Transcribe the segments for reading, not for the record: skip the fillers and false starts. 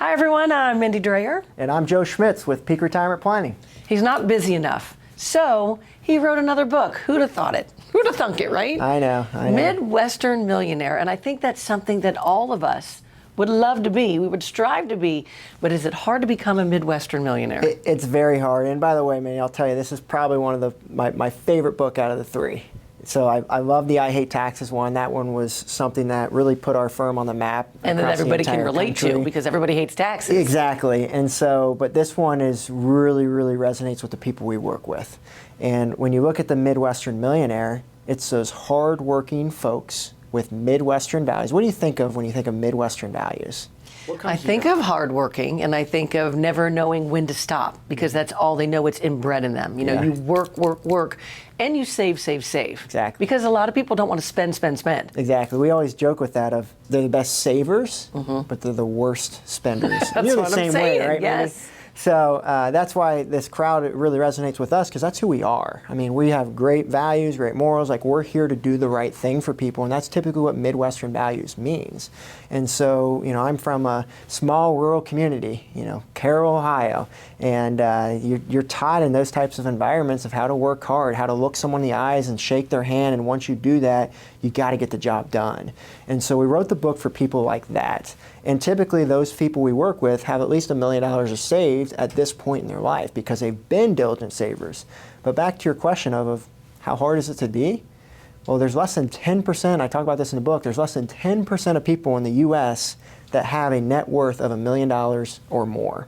Hi everyone, I'm Mindy Dreyer. And I'm Joe Schmitz with Peak Retirement Planning. He's not busy enough, so he wrote another book. Who'd have thought it? Who'd have thunk it, right? I know. Midwestern Millionaire, and I think that's something that all of us would love to be. We would strive to be, but is it hard to become a Midwestern millionaire? It's very hard. And by the way, Mindy, I'll tell you, this is probably one of my favorite book out of the three. So I love the I Hate Taxes one. That one was something that really put our firm on the map. And that everybody can relate to because everybody hates taxes. Exactly. And so, but this one is really resonates with the people we work with. And when you look at the Midwestern Millionaire, it's those hardworking folks with Midwestern values. What do you think of when you think of Midwestern values? I think of hardworking, and I think of never knowing when to stop, because that's all they know. It's inbred in them. You know, you work, and you save. Exactly. Because a lot of people don't want to spend. Exactly. We always joke with that of they're the best savers, but they're the worst spenders. That's You're what the same I'm saying, way, right? yes. Maybe? So that's why this crowd really resonates with us, because that's who we are. I mean, we have great values, great morals. Like, we're here to do the right thing for people, and that's typically what Midwestern values means. And so, you know, I'm from a small rural community, you know, Carroll, Ohio, and you're taught in those types of environments of how to work hard, how to look someone in the eyes and shake their hand, and once you do that, you got to get the job done. And so we wrote the book for people like that. And typically those people we work with have at least $1 million saved at this point in their life because they've been diligent savers. But back to your question of how hard is it to be? Well, there's less than 10%, I talk about this in the book, there's less than 10% of people in the US that have a net worth of $1 million or more.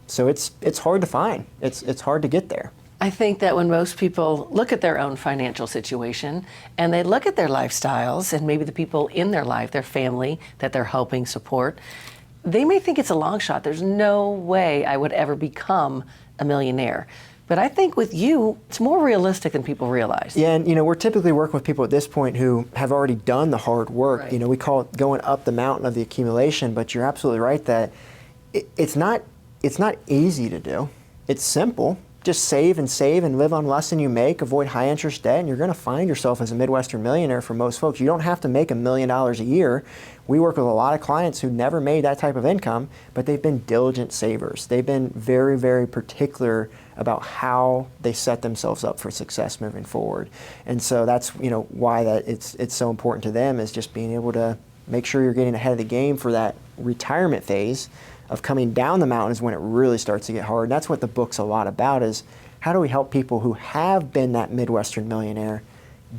So it's hard to find. It's hard to get there. I think that when most people look at their own financial situation and they look at their lifestyles and maybe the people in their life, their family that they're helping support, they may think it's a long shot. There's no way I would ever become a millionaire. But I think with you, it's more realistic than people realize. Yeah, and you know, we're typically working with people at this point who have already done the hard work. Right. You know, we call it going up the mountain of the accumulation, but you're absolutely right that it's not easy to do. It's simple. Just save and live on less than you make, avoid high interest debt, and you're going to find yourself as a Midwestern millionaire for most folks. You don't have to make $1 million a year. We work with a lot of clients who never made that type of income, but they've been diligent savers. They've been very particular about how they set themselves up for success moving forward. And so that's, you know, why that it's so important to them, is just being able to make sure you're getting ahead of the game for that retirement phase. Of coming down the mountain is when it really starts to get hard. And that's what the book's a lot about, is how do we help people who have been that Midwestern millionaire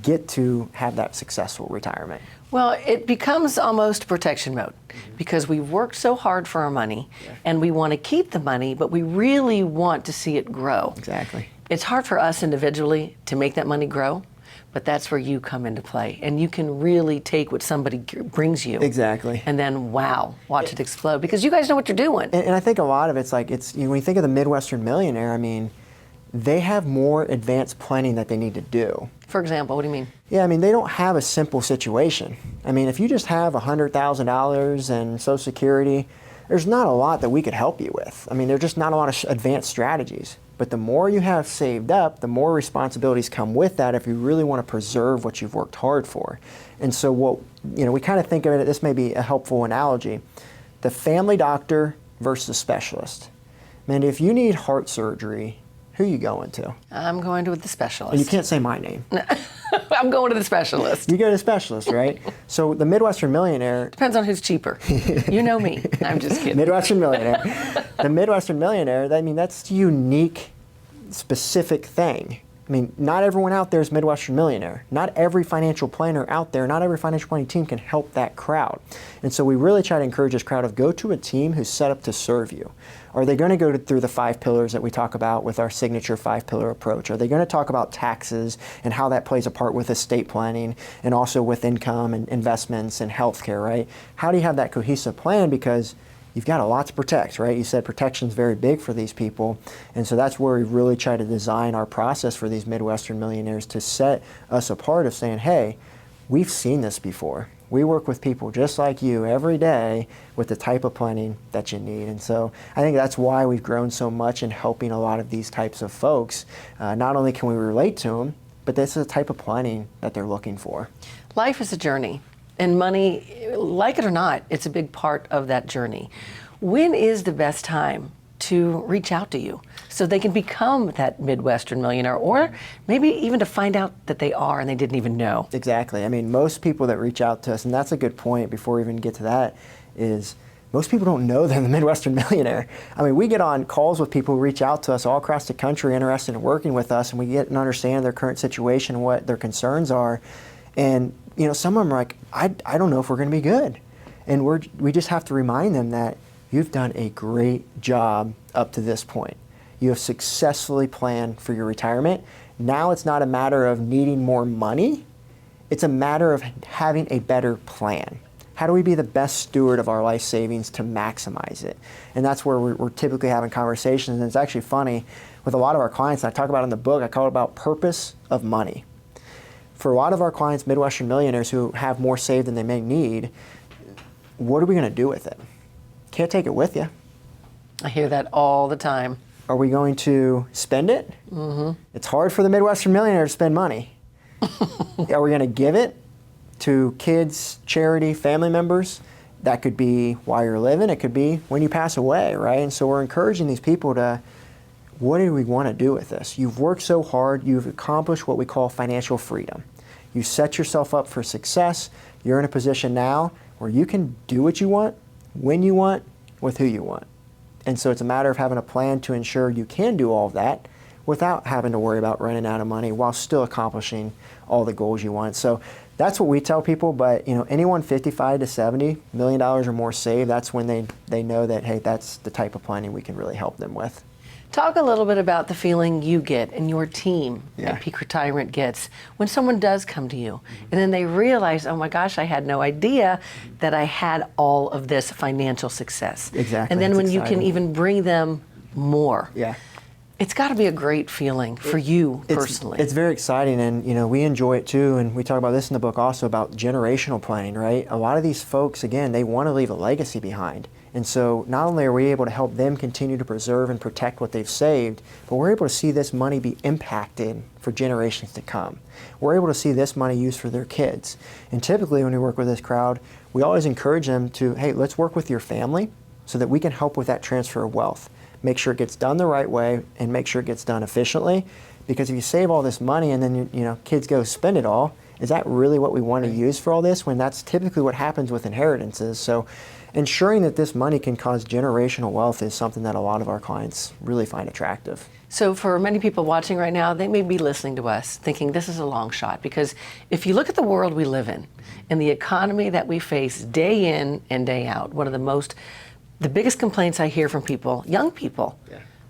get to have that successful retirement? Well, it becomes almost protection mode because we've worked so hard for our money and we want to keep the money, but we really want to see it grow. Exactly. It's hard for us individually to make that money grow, but that's where you come into play, and you can really take what somebody brings you. Exactly. And then, wow, watch it explode, because you guys know what you're doing. And I think a lot of it's like, you know, when you think of the Midwestern millionaire, I mean, they have more advanced planning that they need to do. For example, what do you mean? Yeah, I mean, they don't have a simple situation. I mean, if you just have $100,000 and Social Security, there's not a lot that we could help you with. I mean, there's just not a lot of advanced strategies. But the more you have saved up, the more responsibilities come with that if you really want to preserve what you've worked hard for. And so what, you know, we kind of think of it, this may be a helpful analogy, the family doctor versus specialist. Man, if you need heart surgery, who are you going to? I'm going to the specialist. You can't say my name. I'm going to the specialist. You go to the specialist, right? So the Midwestern Millionaire... Depends on who's cheaper. You know me. I'm just kidding. Midwestern Millionaire. The Midwestern Millionaire, I mean, that's a unique, specific thing. I mean, not everyone out there is Midwestern Millionaire. Not every financial planner out there, not every financial planning team can help that crowd. And so we really try to encourage this crowd of go to a team who's set up to serve you. Are they going to go through the 5 pillars that we talk about with our signature 5-pillar approach? Are they going to talk about taxes and how that plays a part with estate planning and also with income and investments and healthcare, right? How do you have that cohesive plan? Because you've got a lot to protect, right? You said protection is very big for these people. And so that's where we really try to design our process for these Midwestern millionaires to set us apart of saying, hey, we've seen this before. We work with people just like you every day with the type of planning that you need. And so I think that's why we've grown so much in helping a lot of these types of folks. Not only can we relate to them, but this is the type of planning that they're looking for. Life is a journey, and money, like it or not, it's a big part of that journey. When is the best time to reach out to you so they can become that Midwestern millionaire, or maybe even to find out that they are and they didn't even know? Exactly. I mean, most people that reach out to us, and that's a good point before we even get to that, is most people don't know they're the Midwestern Millionaire. I mean, we get on calls with people who reach out to us all across the country interested in working with us, and we get and understand their current situation and what their concerns are. And, you know, some of them are like, I don't know if we're going to be good. And we just have to remind them that you've done a great job up to this point. You have successfully planned for your retirement. Now it's not a matter of needing more money. It's a matter of having a better plan. How do we be the best steward of our life savings to maximize it? And that's where we're typically having conversations. And it's actually funny, with a lot of our clients, and I talk about it in the book, I call it about purpose of money. For a lot of our clients, Midwestern millionaires who have more saved than they may need, what are we going to do with it? Can't take it with you. I hear that all the time. Are we going to spend it? Mm-hmm. It's hard for the Midwestern millionaire to spend money. Are we going to give it to kids, charity, family members? That could be while you're living. It could be when you pass away, right? And so we're encouraging these people to, what do we want to do with this? You've worked so hard. You've accomplished what we call financial freedom. You set yourself up for success. You're in a position now where you can do what you want, when you want, with who you want. And so it's a matter of having a plan to ensure you can do all of that without having to worry about running out of money while still accomplishing all the goals you want. So that's what we tell people. But you know, anyone 55 to 70 million dollars or more saved, that's when they know that, hey, that's the type of planning we can really help them with. Talk a little bit about the feeling you get and your team at Peak Retirement gets when someone does come to you and then they realize, oh my gosh, I had no idea that I had all of this financial success. Exactly. And then It's when exciting. you can even bring them more. Yeah. It's got to be a great feeling for you personally. It's very exciting, and you know, we enjoy it too, and we talk about this in the book also about generational planning, right? A lot of these folks, again, they want to leave a legacy behind. And so not only are we able to help them continue to preserve and protect what they've saved, but we're able to see this money be impacted for generations to come. We're able to see this money used for their kids. And typically when we work with this crowd, we always encourage them to, hey, let's work with your family so that we can help with that transfer of wealth. Make sure it gets done the right way and make sure it gets done efficiently. Because if you save all this money and then you know, kids go spend it all, is that really what we want to use for all this? When that's typically what happens with inheritances. So ensuring that this money can cause generational wealth is something that a lot of our clients really find attractive. So for many people watching right now, they may be listening to us thinking this is a long shot, because if you look at the world we live in and the economy that we face day in and day out, one of the biggest complaints I hear from people, young people,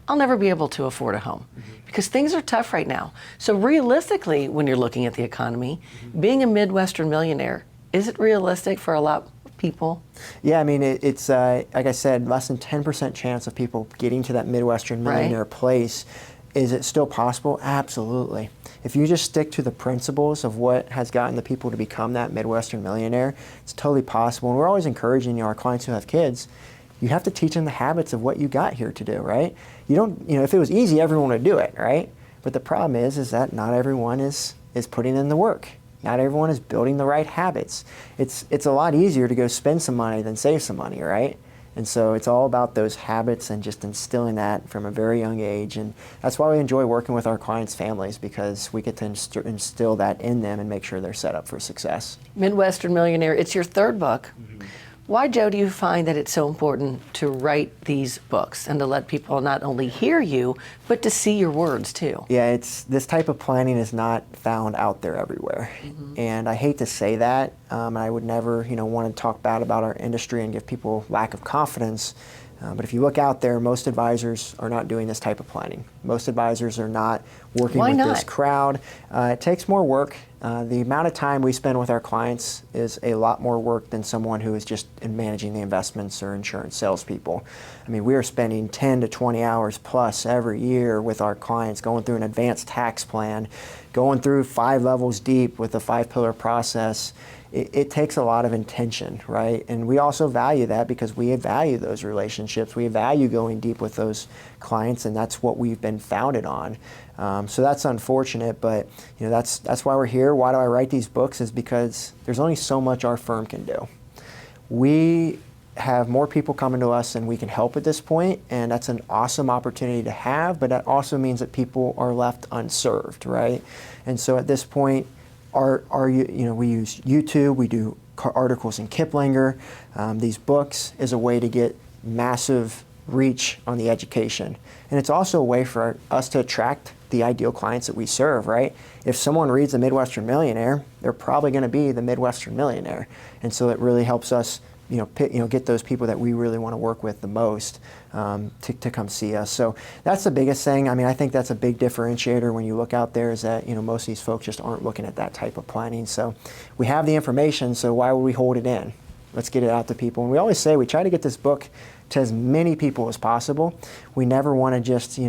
I'll never be able to afford a home because things are tough right now. So realistically, when you're looking at the economy, being a Midwestern millionaire, is it realistic for a lot of people? Yeah, I mean, it's like I said, less than 10% chance of people getting to that Midwestern millionaire place. Is it still possible? Absolutely. If you just stick to the principles of what has gotten the people to become that Midwestern millionaire, it's totally possible. And we're always encouraging our clients who have kids, you have to teach them the habits of what you got here to do, right? You don't, if it was easy, everyone would do it, right? But the problem is that not everyone is putting in the work. Not everyone is building the right habits. It's a lot easier to go spend some money than save some money, right? And so it's all about those habits and just instilling that from a very young age. And that's why we enjoy working with our clients' families, because we get to instill that in them and make sure they're set up for success. Midwestern Millionaire, it's your third book. Why, Joe, do you find that it's so important to write these books and to let people not only hear you, but to see your words too? Yeah, this type of planning is not found out there everywhere. And I hate to say that. I would never, want to talk bad about our industry and give people lack of confidence. But if you look out there, most advisors are not doing this type of planning. Most advisors are not working with this crowd. It takes more work. The amount of time we spend with our clients is a lot more work than someone who is just in managing the investments or insurance salespeople. I mean, we are spending 10 to 20 hours plus every year with our clients, going through an advanced tax plan, going through 5 levels deep with a 5-pillar process. It takes a lot of intention, right? And we also value that because we value those relationships. We value going deep with those clients, and that's what we've been founded on. So that's unfortunate, but that's why we're here. Why do I write these books? Is because there's only so much our firm can do. We have more people coming to us than we can help at this point, and that's an awesome opportunity to have, but that also means that people are left unserved, right? And so at this point, we use YouTube, we do articles in Kiplinger, these books is a way to get massive reach on the education. And it's also a way for us to attract the ideal clients that we serve, right? If someone reads the Midwestern Millionaire, they're probably going to be the Midwestern Millionaire. And so it really helps us get those people that we really want to work with the most to come see us. So that's the biggest thing. I mean, I think that's a big differentiator when you look out there, is that most of these folks just aren't looking at that type of planning. So we have the information, so why would we hold it in? Let's get it out to people. And we always say we try to get this book to as many people as possible. We never want to just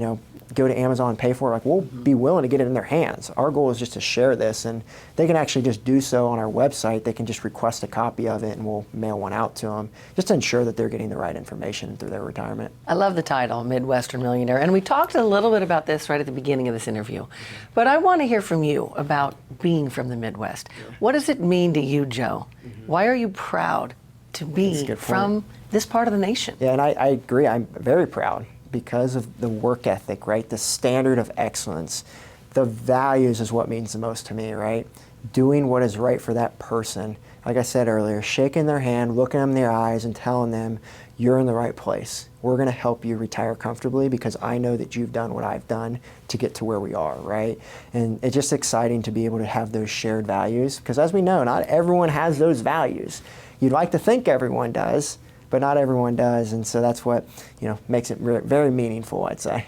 go to Amazon and pay for it. Like, we'll be willing to get it in their hands. Our goal is just to share this, and they can actually just do so on our website. They can just request a copy of it, and we'll mail one out to them, just to ensure that they're getting the right information through their retirement. I love the title, Midwestern Millionaire, and we talked a little bit about this right at the beginning of this interview. But I want to hear from you about being from the Midwest. What does it mean to you, Joe? Why are you proud to be from this part of the nation? Yeah, and I agree. I'm very proud because of the work ethic, right? The standard of excellence. The values is what means the most to me, right? Doing what is right for that person. Like I said earlier, shaking their hand, looking them in their eyes and telling them, you're in the right place. We're going to help you retire comfortably because I know that you've done what I've done to get to where we are, right? And it's just exciting to be able to have those shared values, because as we know, not everyone has those values. You'd like to think everyone does, but not everyone does, and so that's what makes it very meaningful, I'd say.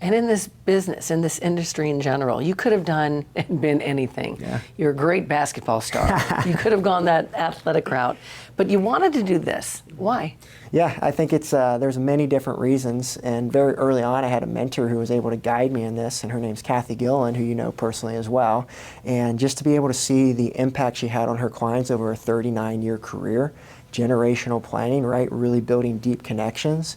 And in this business, in this industry in general, you could have done and been anything. Yeah. You're a great basketball star. You could have gone that athletic route, but you wanted to do this. Why? Yeah, I think it's there's many different reasons, and very early on I had a mentor who was able to guide me in this, and her name's Kathy Gillen, who you know personally as well. And just to be able to see the impact she had on her clients over a 39-year career, generational planning, right? Really building deep connections.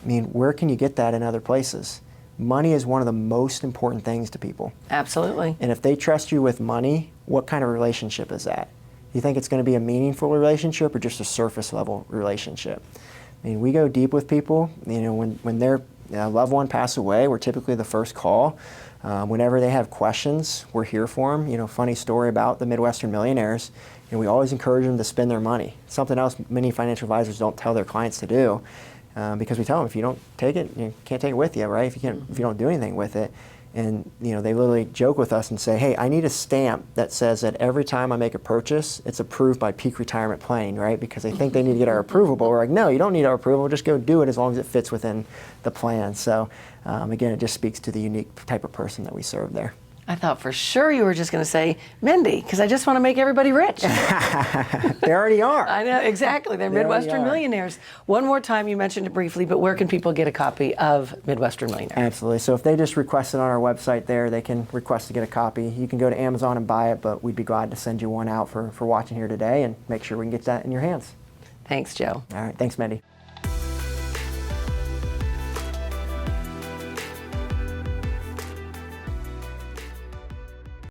I mean, where can you get that in other places? Money is one of the most important things to people. Absolutely. And if they trust you with money, what kind of relationship is that? Do you think it's going to be a meaningful relationship or just a surface level relationship? I mean, we go deep with people. When their loved one passes away, we're typically the first call. Whenever they have questions, we're here for them. Funny story about the Midwestern Millionaires. We always encourage them to spend their money. Something else many financial advisors don't tell their clients to do, because we tell them, if you don't take it, you can't take it with you, right? If you don't do anything with it. And they literally joke with us and say, hey, I need a stamp that says that every time I make a purchase, it's approved by Peak Retirement Planning, right? Because they think they need to get our approval, but we're like, no, you don't need our approval, just go do it as long as it fits within the plan. So again, it just speaks to the unique type of person that we serve there. I thought for sure you were just going to say Mindy, because I just want to make everybody rich. They already are. I know, exactly. They're Midwestern Millionaires. One more time, you mentioned it briefly, but where can people get a copy of Midwestern Millionaire? Absolutely. So if they just request it on our website there, they can request to get a copy. You can go to Amazon and buy it, but we'd be glad to send you one out for watching here today and make sure we can get that in your hands. Thanks, Joe. All right. Thanks, Mindy.